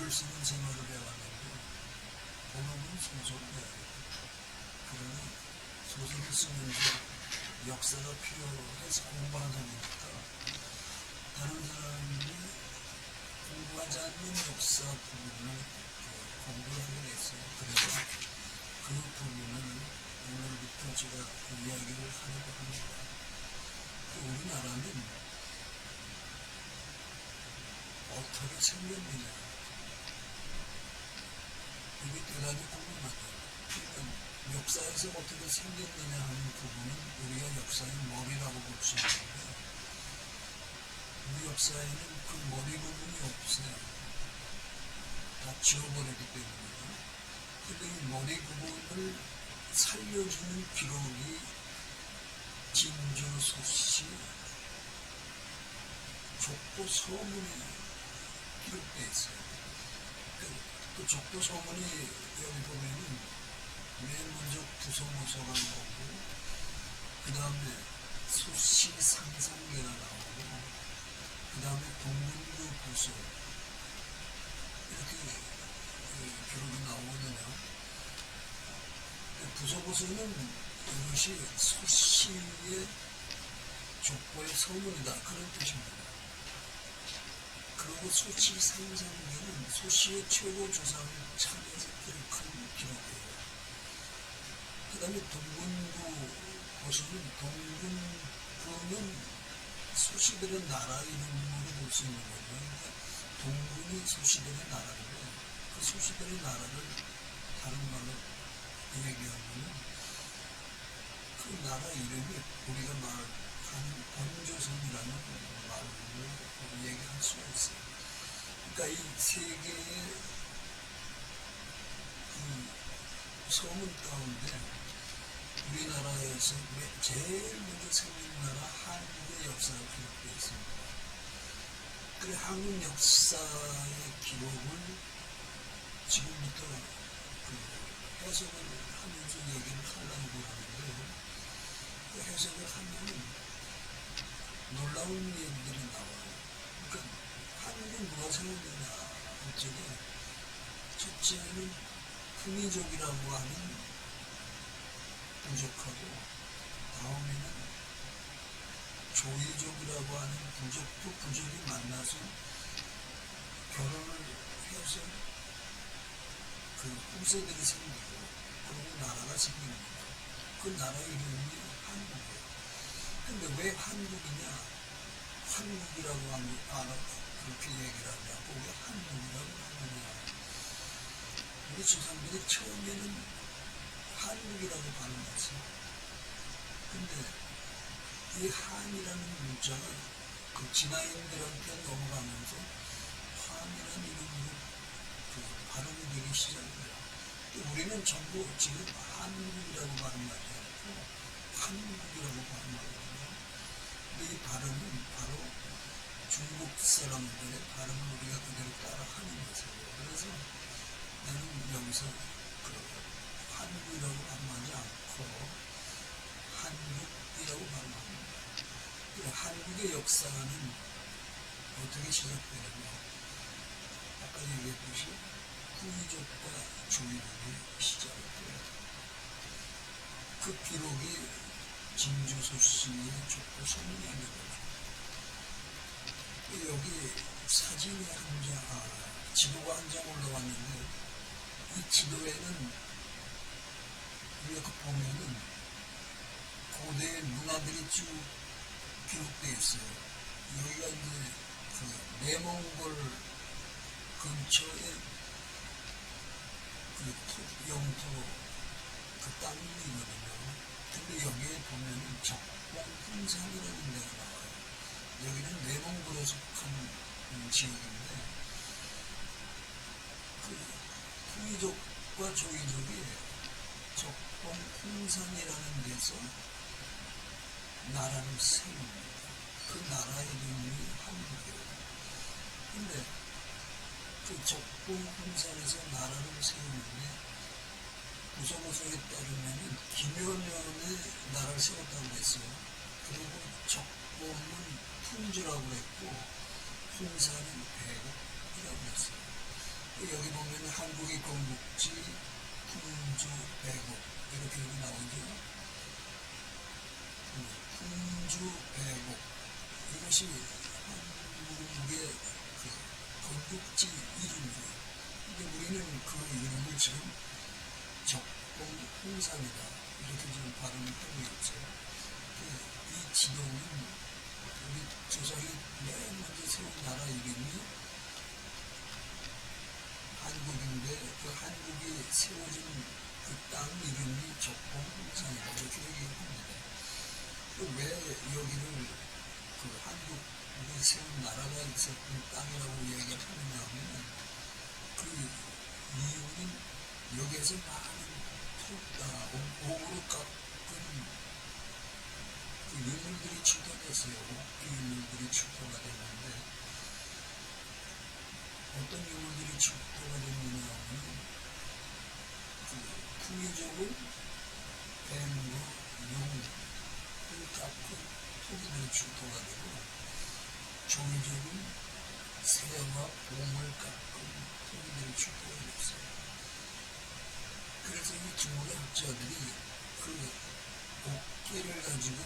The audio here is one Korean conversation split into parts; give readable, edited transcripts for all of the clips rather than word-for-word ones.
글을 쓰는 생활을 해왔는데 본업은 소설이에요. 그러니 소설을 쓰면서 역사가 필요해서 공부하다 보니까 다른 사람이 공부하지 않는 역사 부분을 공부를 하게 됐어요. 그래서 그 부분을 오늘부터 제가 이야기를 하려고 합니다. 우리나라는 어떻게 생겼느냐, 이게 대단히 궁금하죠. 그러니까 역사에서 어떻게 생겼느냐 하는 부분은 우리가 역사의 머리라고 볼 수 있는데, 우리 역사에는 그 머리 부분이 없어요. 다 지워버렸기 때문에. 근데 이 머리 부분을 살려주는 기록이 진주소시 족보 서문에 기록되어 있어요. 그 족보 서문이 여기 보면은 맨 먼저 부소모서가 나오고, 그 다음에 소시 상상계가 나오고, 그 다음에 동문교 부소, 이렇게 기록이 나오거든요. 부소모서는 이것이 소시의 족보의 서문이다, 그런 뜻입니다. 그리고 소시 상상계는 소시의 최고 조상을 찾아서 기록한 기록이에요. 그 다음에 동군부 보시면 동군부는 소시들의 나라 이름으로 볼 수 있는 거죠. 그러니까 동군이 소시들의 나라인데, 그 소시들의 나라를 다른 말로 얘기하면 그 나라 이름이 우리가 말하는 번조선이라는 말로 얘기할 수가 있어요. 그러니까 이 세 개의 서문 가운데 우리나라에서 제일 먼저 생긴 나라 한국의 역사가 기록되어 있습니다. 그 한국 역사의 기록을 지금부터 해석을 하면서 얘기를 하려고 하는데, 그 해석을 하면 놀라운 얘기들이 나와요. 그러니까 한국은 누가 생겼느냐 할 적에, 첫째는 후미족이라고 하는 부족하고, 다음에는 조이족이라고 하는 부족도 부족이 만나서 결혼을 해서 그 후세들이 생기고, 그리고 나라가 생깁니다. 그 나라 이름이 한국이에요. 근데 왜 한국이냐? 한국이라고 하면 그렇게 얘기를 하냐고, 왜 한국이라고 하느냐? 우리 조상들이 처음에는 한국이라고 발음했어요. 근데 이 한이라는 문자가 그 진화인들한테 넘어가면서 한이라는 이름으로 발음이 되기 시작해요. 우리는 전부 지금 한국이라고 발음하지 않고 한국이라고 발음하거든요. 근데 이 발음은 바로 중국 사람들의 발음을 우리가 그대로 따라 하는 것이에요. 그래서 나는 여기서 한국이라고 발음하지 않고 한국이라고 발음합니다. 한국의 역사는 어떻게 시작되느냐? 아까 얘기했듯이 후이족과 조이족이 시작돼요. 그 기록이 진주소시의 족보 서문이 있는 거죠. 여기 사진이 한 장, 지도가 한 장 올라왔는데, 이 지도에는 우리가 보면은 고대 문화들이 쭉 기록되어 있어요. 여기가 이제 그 내몽골 근처에 그 영토 그 땅이거든요. 근데 여기에 보면은 적봉훈산이라는 데가 나와요. 여기는 내몽골에 속한 지역인데, 그 후이족과 조이족이 적봉훈산이라는 데서 나라를 세웁니다. 그 나라 이름이 한국이에요. 근데 그 적봉훈산에서 나라를 세우는데, 부소모서에 따르면 김연년에 나라를 세웠다고 했어요. 그리고 적봉은 풍주라고 했고, 훈산은 배국이라고 했어요. 여기 보면 한국의 건국지 풍주 배국 이렇게 여기 나오죠. 풍주 배국 이것이 한국의 그 건국지 이름이에요. 근데 우리는 그 이름을 지금 적봉홍산이다 이렇게 지금 발음을 하고 있죠. 이 지도는 우리 조상이 맨 먼저 세운 나라 이름이 한국인데 그 한국이 세워진 그 땅 이름이 적봉홍산이다 이렇게 얘기합니다. 왜 여기를 그 한국이 세운 나라가 있었던 땅이라고 얘기를 하느냐 하면 그 이유는 여기에서 많은 옥으로 깎은 그 유물들이 출토됐어요. 옥기 유물들이 출토가 됐는데 어떤 유물들이 출토가 됐느냐 하면 그 풍의적은 뱀과 용을 깎은 토기들이 출토가 되고 종이적은 새와 봄을 깎은 토기들이 출토가 됐어요. 그래서 이 중국의 학자들이 그 옥기를 가지고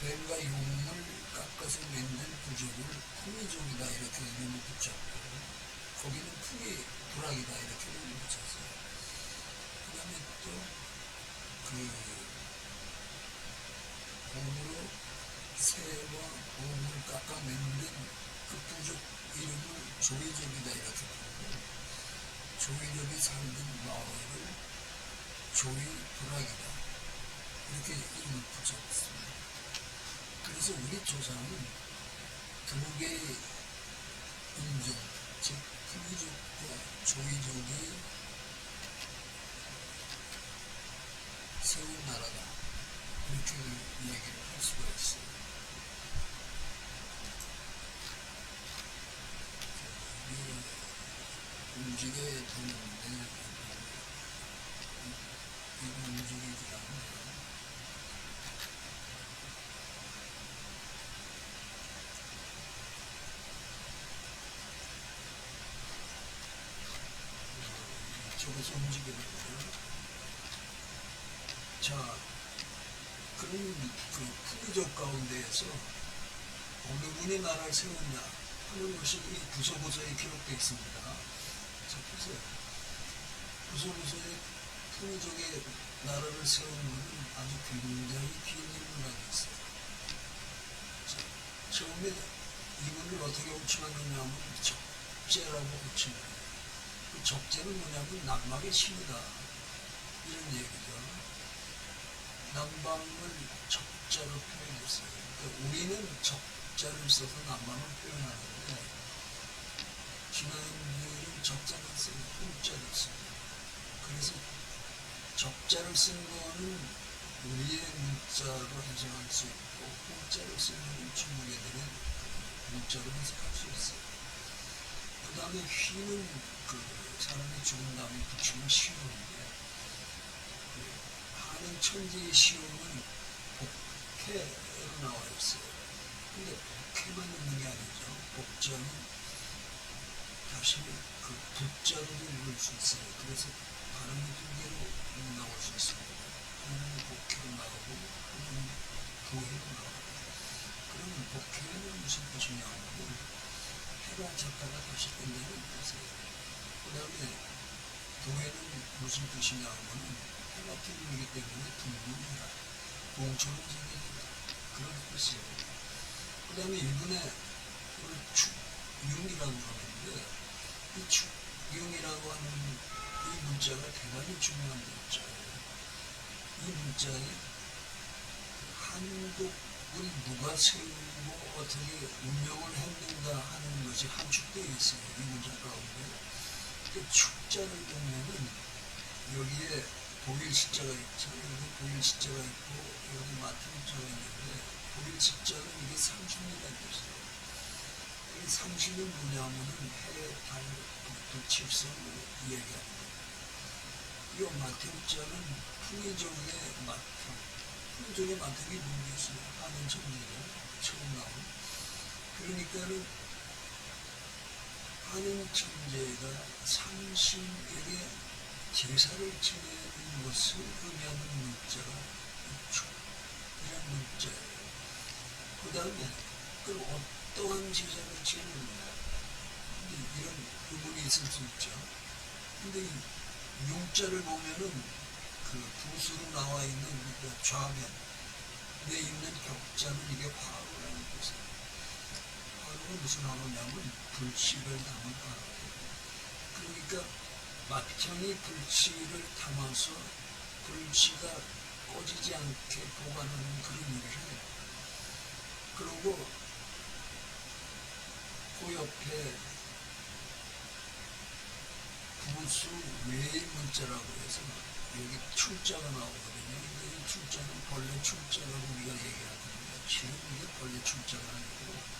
뱀과 용을 깎아서 만든 부족을 풍의족이다 이렇게 이름을 붙였고 거기는 풍의 부락이다 이렇게 이름을 붙였어요. 그 다음에 또 그 곰으로 새와 곰을 깎아 만든 그 부족 이름을 조이족이다 이렇게 부르고 조이족이 살던 마을을 조이부락이다 이렇게 이름을 붙였습니다. 그래서 우리 조상은 두 개의 인종, 즉 풍의족과 조이족이 세운 나라다 이렇게 얘기를 할 수가 있어요. 움직여 되는데 이거 움직이지 않네요. 이쪽에서 움직여요. 자, 그럼 그 풍의족 가운데에서 어느 분이 나라를 세웠냐 하는 것이 이 부서부서에 기록되어 있습니다. 자, 보세요. 부서부서에 풍의족의 나라를 세운 분은 아주 굉장히 긴 인물이 있어요. 자, 처음에 이분을 어떻게 호칭하느냐 하면 적재라고 호칭해요. 그 적재는 뭐냐면 남방의 신이다 이런 얘기죠. 남방을 적자로 표현했어요. 그러니까 우리는 적자를 써서 남방을 표현하는데 지난주에는 적자를 쓰고 홍자를 씁니다. 그래서 적자를 쓴 거는 우리의 문자로 해석할 수 있고 홍자를 쓰는 중국 애들은 문자로 해석할 수 있어요. 그 다음에 휘는 그 사람이 죽은 다음에 붙이는 시온인데 하는 천지의 시온은 복해로 나와 있어요. 근데 복해만 있는 게 아니죠. 복자는 다시 그 붙자로도 읽을 수 있어요. 그래서 발음이 두 개로 나올 수 있습니다. 하나는 복해로 나오고 하나는 부해로 나오고. 그러면 복해는 무슨 뜻이냐면 해가 졌다가 다시 뜬다는 뜻이에요. 그 다음에 부해는 무슨 뜻이냐면 해가 뜨기 때문에 둥둥이라 공처럼 생겨진다 그런 뜻이에요. 그 다음에 일본에 축융이라고 하는데 이 축융이라고 하는 이 문자가 대단히 중요한 문자예요. 이 문자에 한국을 누가 세우고 어떻게 운영을 했는가 하는 것이 함축되어 있어요. 이 문자 가운데. 그 축자를 보면은 여기에 보일 시자가 있죠. 여기 보일 시자가 있고 여기 마트문자가 있는데 보일 시자는 이게 상순이라는 뜻이에요. 이 상순은 뭐냐면은 해, 달, 북두, 칠성을 얘기합니다. 이 마태문자는 풍의종의 마태. 풍의종의 마태이 뭐겠어요? 하는 천지가 처음 나온. 그러니까는 하는 천재가 상신에게 제사를 지내는 것을 의미하는 문자가 이런 문자예요. 그 다음에 그럼 어떠한 제사를 지내느냐, 이런 의문이 있을 수 있죠. 근데 이 용자를 보면은 그 붓으로 나와 있는 그 좌변에 있는 격자는 이게 화로라는 뜻이에요. 화로가 무슨 화로냐면 불씨를 담은 화로예요. 그러니까 맏형이 불씨를 담아서 불씨가 꺼지지 않게 보관하는 그런 일을 해요. 그리고 그 옆에 부수 외의 문자라고 해서 여기 출자가 나오거든요. 근데 이 출자는 벌레 출자라고 우리가 얘기하거든요. 실은 이게 벌레 출자가 아니고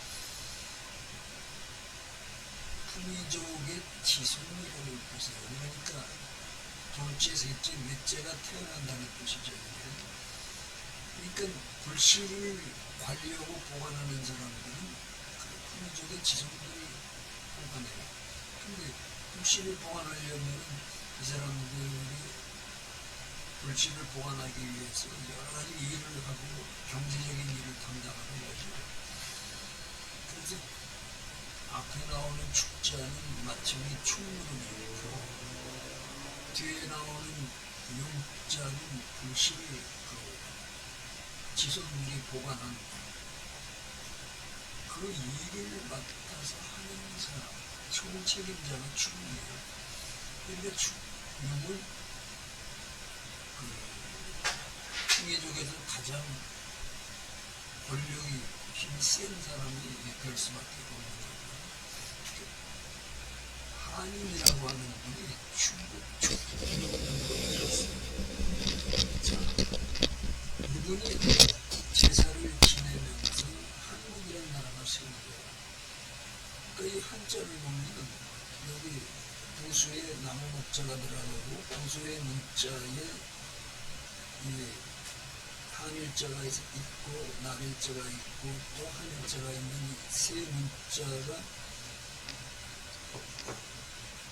품위족의 지손이라는 뜻이에요. 그러니까 둘째, 셋째, 넷째가 태어난다는 뜻이죠. 그러니까 불씨를 관리하고 보관하는 사람들은 그 품위족의 지손들이 보관해요. 근데 불씨를 보관하려면 이 사람들이 불씨를 보관하기 위해서 여러 가지 일을 하고 경제적인 일을 담당하는 거죠. 그래서 앞에 나오는 축자는 마침이 충무름이 있고 뒤에 나오는 용자는 불씨를 그 지손들이 보관한 그 일을 맡아서 하는 사람, 총책임자가 충이에요. 그러니까 충을 충의족에서 가장 권력이 힘센 사람이 될 수밖에 없는 거예요. 한인이라고 하는 분이 중국 이분이 제사를 지내면서 한국이라는 나라가 생겨요. 그러니까 이 한자를 보면 여기 부수에 나무 목자가 들어가고 부수의 문자에 이 한일자가 있고 남일자가 있고 또 한일자가 있는 이 세 문자가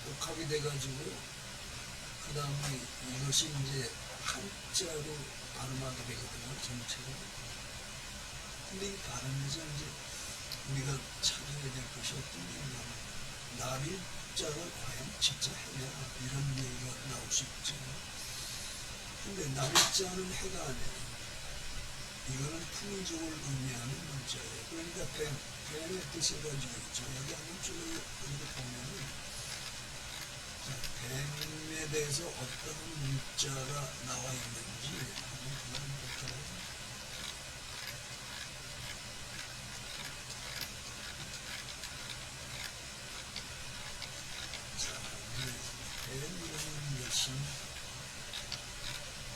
복합이 돼가지고 그 다음에 이것이 이제 한자로 발음하게 되거든요. 전체로. 근데 이 발음에서 이제 우리가 찾아야 될 것이 어떤 얘기냐면 남일자가 과연 진짜 해냐 이런 얘기가 나올 수 있죠. 근데 남일자는 해가 아니에요. 이거는 품위족을 의미하는 문자예요. 그러니까 뱀의 뜻을 가지고 있죠. 여기 한번 쭉 이렇게 보면은 뱀에 대해서 어떤 문자가 나와 있는지 한번 볼까요? 자, 뱀이라는 것이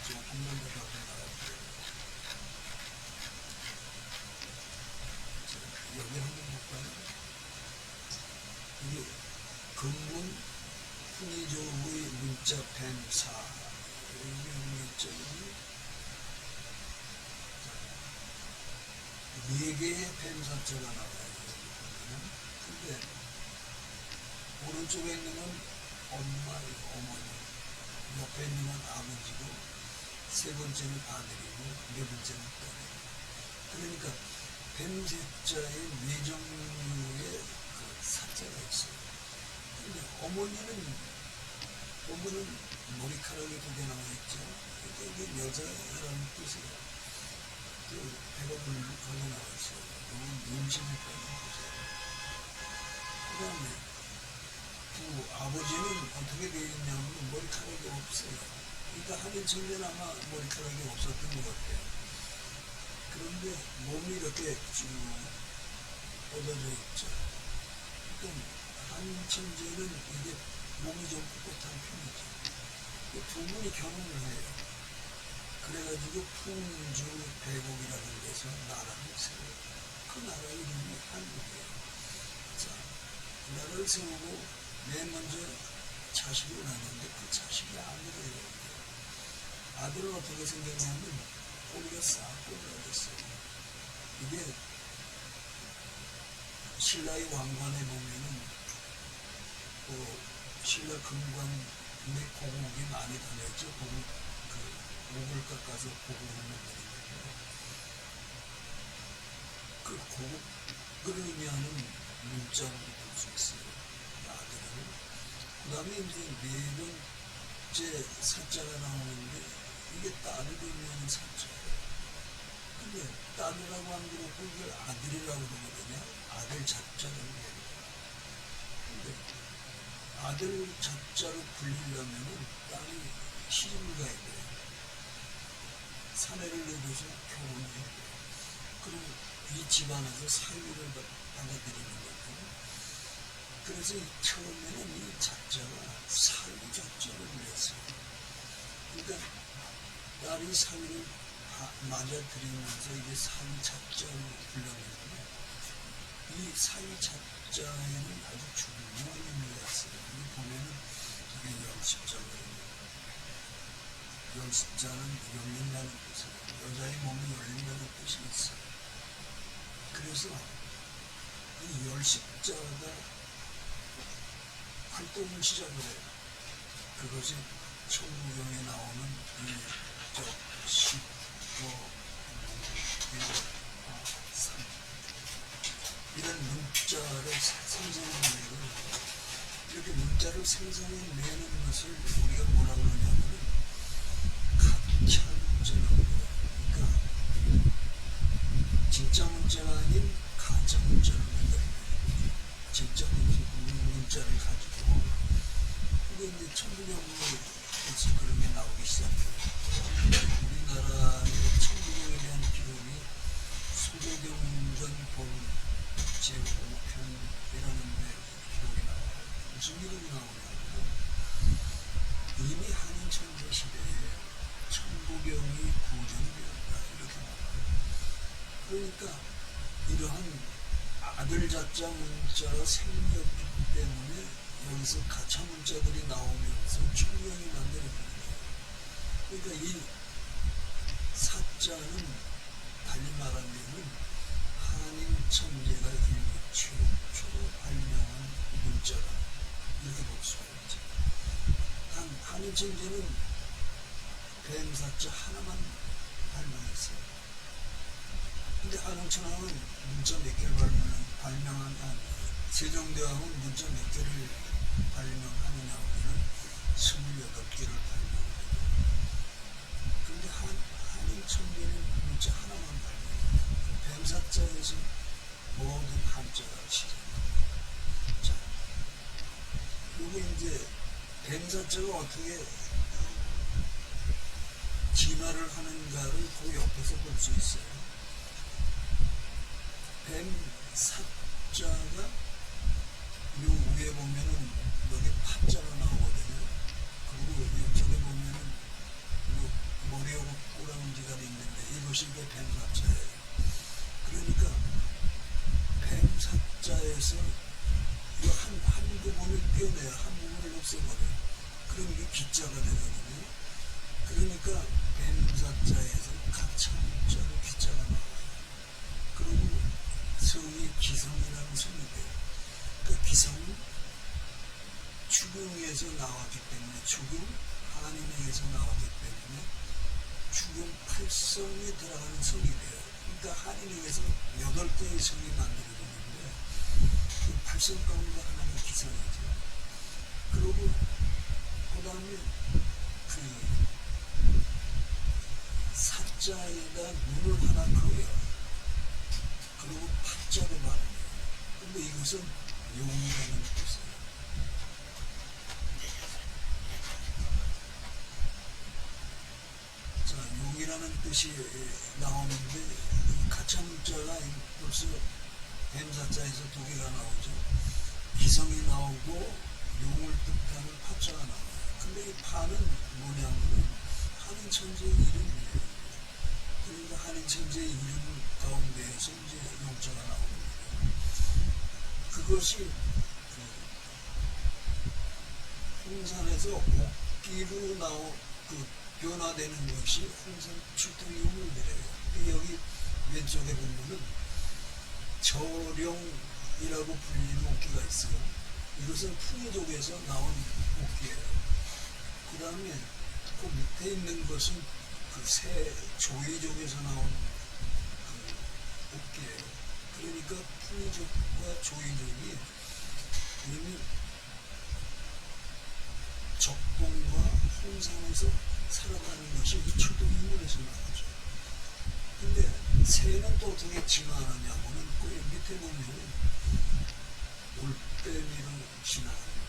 조금만 더 가고 나올게요. 여기 한번 볼까요? 이게 근본 품위족의 문자 뱀사 여기 문자는 4개의 뱀사자가 나와요. 근데 오른쪽에 있는 건 엄마이고 어머니, 옆에 있는 건 아버지고 세 번째는 아들이고 네 번째는 딸이에요. 그러니까 뱀세자에 4종류의 그 사자가 있어요. 근데 어머니는 보면은 머리카락이 2개 나와 있죠. 그러니까 이게 여자라는 뜻이에요. 그 배가 불룩하게 나와 있어요. 이건 임신을 빼는 거죠. 그 다음에 그 아버지는 어떻게 되어 있냐면 머리카락이 없어요. 그러니까 한인 천재는 아마 머리카락이 없었던 것 같아요. 그런데 몸이 이렇게 쭉 뻗어져 있죠. 그러니까 한인 천재는 이게 몸이 좀 꿋꿋한 편이죠. 두 분이 결혼을 해요. 그래가지고 풍주 대국이라는 데서 나라를 세워요. 그 나라 이름이 한국이에요. 자, 나라를 세우고 맨 먼저 자식을 낳는데 그 자식이 아들이에요. 아들은 어떻게 생겼냐면 꼬리가 싹 꼬리가 됐어요. 이게 신라의 왕관에 보면은 신라 금관의 고국이 많이 다녔죠. 고국, 목을 깎아서 고국을 만드는 그 고국을 의미하는 문자로 볼 수 있어요. 아들을. 그 다음에 이제 네 번째 사자가 나오는데 이게 딸을 의미하는 사자예요. 근데 딸이라고 안 그러고 이걸 아들이라고 그러거든요. 아들 자자라고 그러거든요. 근데 아들 자자로 불리려면은 딸이 시집을 가야 돼요. 사내를 내려서 결혼을 해야 돼요. 그리고 이 집안에서 사위를 받아들이는 거고. 그래서 처음에는 이 자자가 사위 자자를 냈어요. 그러니까 딸이 사위를 맞아들이면서 이게 사위 자자로 불렸는데 이 사위 자자에는 아주 중요한 의미가 있어요. 여기 보면은 이게 열십자거든요. 열십자는 열린다는 뜻이에요. 여자의 몸이 열린다는 뜻이 있어요. 그래서 이 열십자가 활동을 시작을 해요. 그것이 천부경에 나오는 이 10, 5, 6, 3 이런 문자를 생성해내는 이렇게 문자를 생성해내는 것을 우리가 뭐라 그러냐면 가차문자라고 해요. 그러니까 진짜 문자가 아닌 가짜 문자를 만드는 거예요. 진짜 문자를 가지고 근데 이제 천부경에서 그런 게 나오기 시작해요. 우리나라의 천부경에 대한 기록이 소조경전 본 제5편이라는 데 기록이 나와요. 무슨 기록이 나오냐면 이미 한인 천부 시대에 천부경이 구전이 되었다 이렇게 나와요. 그러니까 이러한 아들 자자 문자가 생겼기 때문에 여기서 가차 문자들이 나오면서 천부경이 만들어지는 거예요. 그러니까 이 사자는 달리 말하면 한인 천재가 일부 최초로 발명한 문자다 이렇게 볼 수가 있죠. 한인 천재는 뱀사자 하나만 발명했어요. 근데 한홍천왕은 문자 몇 개를 발명한 세종대왕은 문자 몇 개를 발명하느냐 하면 28개를 발명해요. 근데 한인 천재는 문자 하나만 발명해요. 뱀사자에서 모든 한자가 시작합니다. 자, 요거 이제 뱀사자가 어떻게 진화를 하는가를 그 옆에서 볼 수 있어요. 뱀사자가 요 위에 보면은 여기 파자가 나오거든요. 그리고 이쪽에 보면은 요 머리하고 꼬랑지가 있는데 이것이 이제 뱀사자예요. 그러니까 뱀사자에서 이 한 부분을 떼어내야 한 부분을 없애버려요. 그럼 이게 기자가 되거든요. 그러니까 뱀사자에서 가차문자로 기자가 나와요. 그리고 성이 기성이라는 성이 돼요. 그 기성은 추경에서 나왔기 때문에 추경 한인에서 나왔기 때문에 추경 8성에 들어가는 성이 돼요. 그러니까 한인에서 8개의 성이 만들어지는데 그 8성 가운데 하나가 기성이죠. 그리고 그 다음에 그 사자에다 눈을 하나 그어요. 그리고 파자로 말해요. 근데 이것은 용이라는 뜻이에요. 자, 용이라는 뜻이 나오는데 이 가차 문자가 벌써 뱀사자에서 2개가 나오죠. 기성이 나오고 용을 뜻하는 파자가 나와요. 근데 이 파는 뭐냐면 한인 천재의 이름이에요. 그러니까 한인 천재의 이름 가운데에서 이제 용자가 나오는 거예요. 그것이 홍산에서 옥기로 변화되는 것이 홍산 출동의 유물들이에요. 여기 왼쪽에 보면은 저룡이라고 불리는 옥기가 있어요. 이것은 풍이족에서 나온 복귀예요. 그 다음에 그 밑에 있는 것은 그 새 조이족에서 나온 그 복귀예요. 그러니까 풍이족과 조이족이 이미 적동과 홍산에서 살아가는 것이 이 초동인물에서 나오죠. 근데 새는 또 어떻게 진화하느냐고는 그 밑에 보면 올빼미로 진화합니다.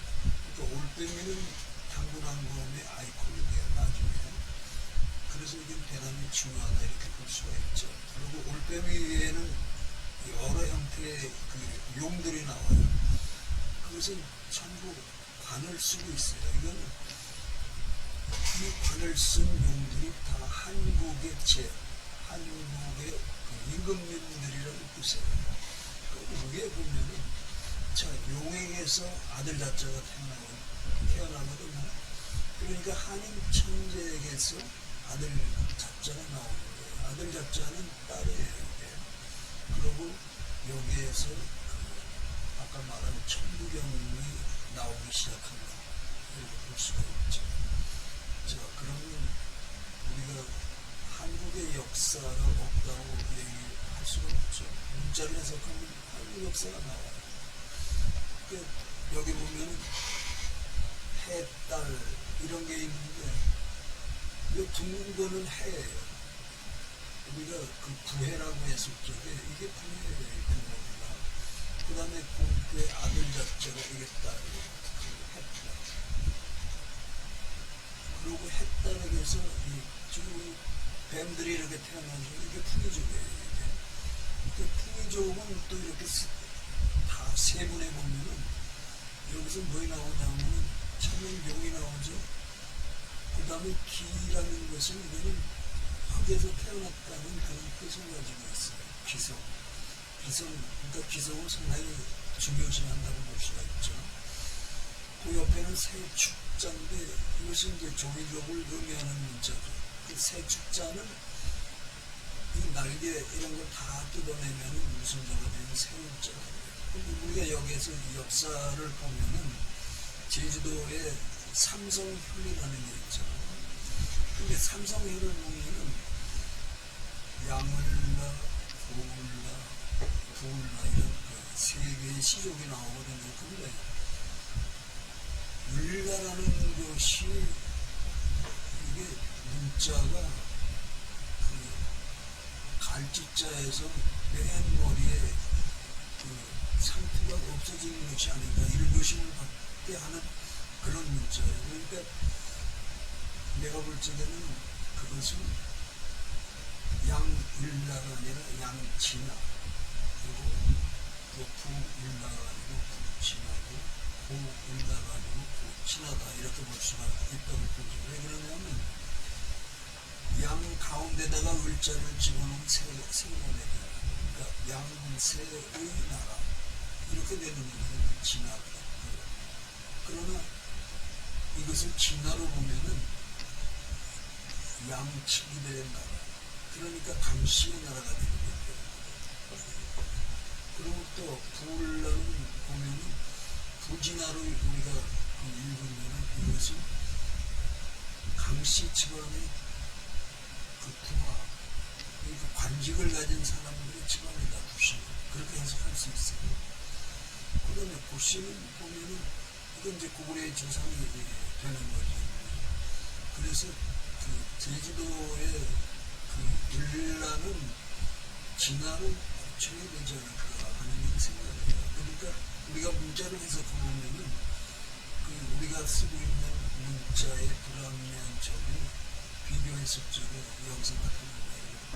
그러니까 올빼미는 당분항검의 아이콘이 돼요, 나중에. 그래서 이게 대단히 중요하다 이렇게 볼 수가 있죠. 그리고 올빼미 위에는 여러 형태의 그 용들이 나와요. 그것은 전부 관을 쓰고 있어요. 이건 이 관을 쓴 용들이 다 한국의 한국의 그 임금님들이라는 뜻이에요. 그 위에 보면은 자 용에게서 아들 자자가 태어나거든요. 그러니까 한인 천재에게서 아들 자자가 나오는 거예요. 아들 자자는 딸이에요. 그리고 여기에서 그 아까 말한 천부경이 나오기 시작한다. 이렇게 볼 수가 있죠. 자, 그러면 우리가 한국의 역사가 없다고 얘기할 수가 없죠. 문자를 해석하면 한국 역사가 나와요. 그러니까 여기 보면 해, 딸 이런 게 있는데 이 둥근 거는 해예요. 우리가 그 부해라고 했을 적에 이게 부해의 근거입니다. 그 다음에 그 아들 자체가 이게 딸이에요. 그 햇딸. 그리고 햇딸에게서 쭉 뱀들이 이렇게 태어나서 이게 풍이족이에요. 이게 풍이족은 또 이렇게 다 세분해 보면은 여기서 뭐가 나오냐면은 처음엔 용이 나오죠. 그 다음에 기라는 것은 이거는 흙에서 태어났다는 그런 뜻을 가지고 있어요. 기성. 그러니까 기성을 상당히 중요시한다고 볼 수가 있죠. 그 옆에는 새 축자인데 이것이 이제 조이족을 의미하는 문자죠. 그 새 축자는 이 날개 이런 걸 다 뜯어내면 무슨 자가 되는 새 축자예요. 우리가 여기에서 역사를 보면은 제주도에 삼성혈이라는 게 있죠. 근데 삼성혈을 보면은 양을라, 고을라, 부을라 이런 그 세 개의 시족이 나오거든요. 근데 을라라는 것이 이게 문자가 그 갈지자에서 맨 머리에 그 상투가 없어지는 것이 아닌가 일교심을 받게 하는 그런 문자예요. 그러니까 내가 볼 적에는 그것은 양을라가 아니라 양진화 그리고 또 부을라가 아니고 부진하고 고을라가 아니고 고진하다 이렇게 볼 수가 있다고 보죠. 왜 그러냐면 양 가운데다가 을자를 집어넣은 생명에게 그러니까 양세의 나라 이렇게 되는 것은 진화다. 그러나 이것을 진화로 보면은 양치기들의 나라 그러니까 강씨의 나라가 되는 거예요. 그리고 또 부을라는 보면은 부진화로 우리가 읽으면은 이것은 강씨 집안의 그 부하 그 관직을 가진 사람들의 집안이다 부신 그렇게 해석할 수 있어요. 그 다음에 고씨는 보면은 이건 이제 고구려의 조상이 되는 거죠. 그래서 그 제주도의 그 을라는 진화로 고쳐야 되지 않을까 하는 생각이에요. 그러니까 우리가 문자를 해석해보면은 그 우리가 쓰고 있는 문자의 불합리한 점이 비교 해석적으로 여기서 나타납니다.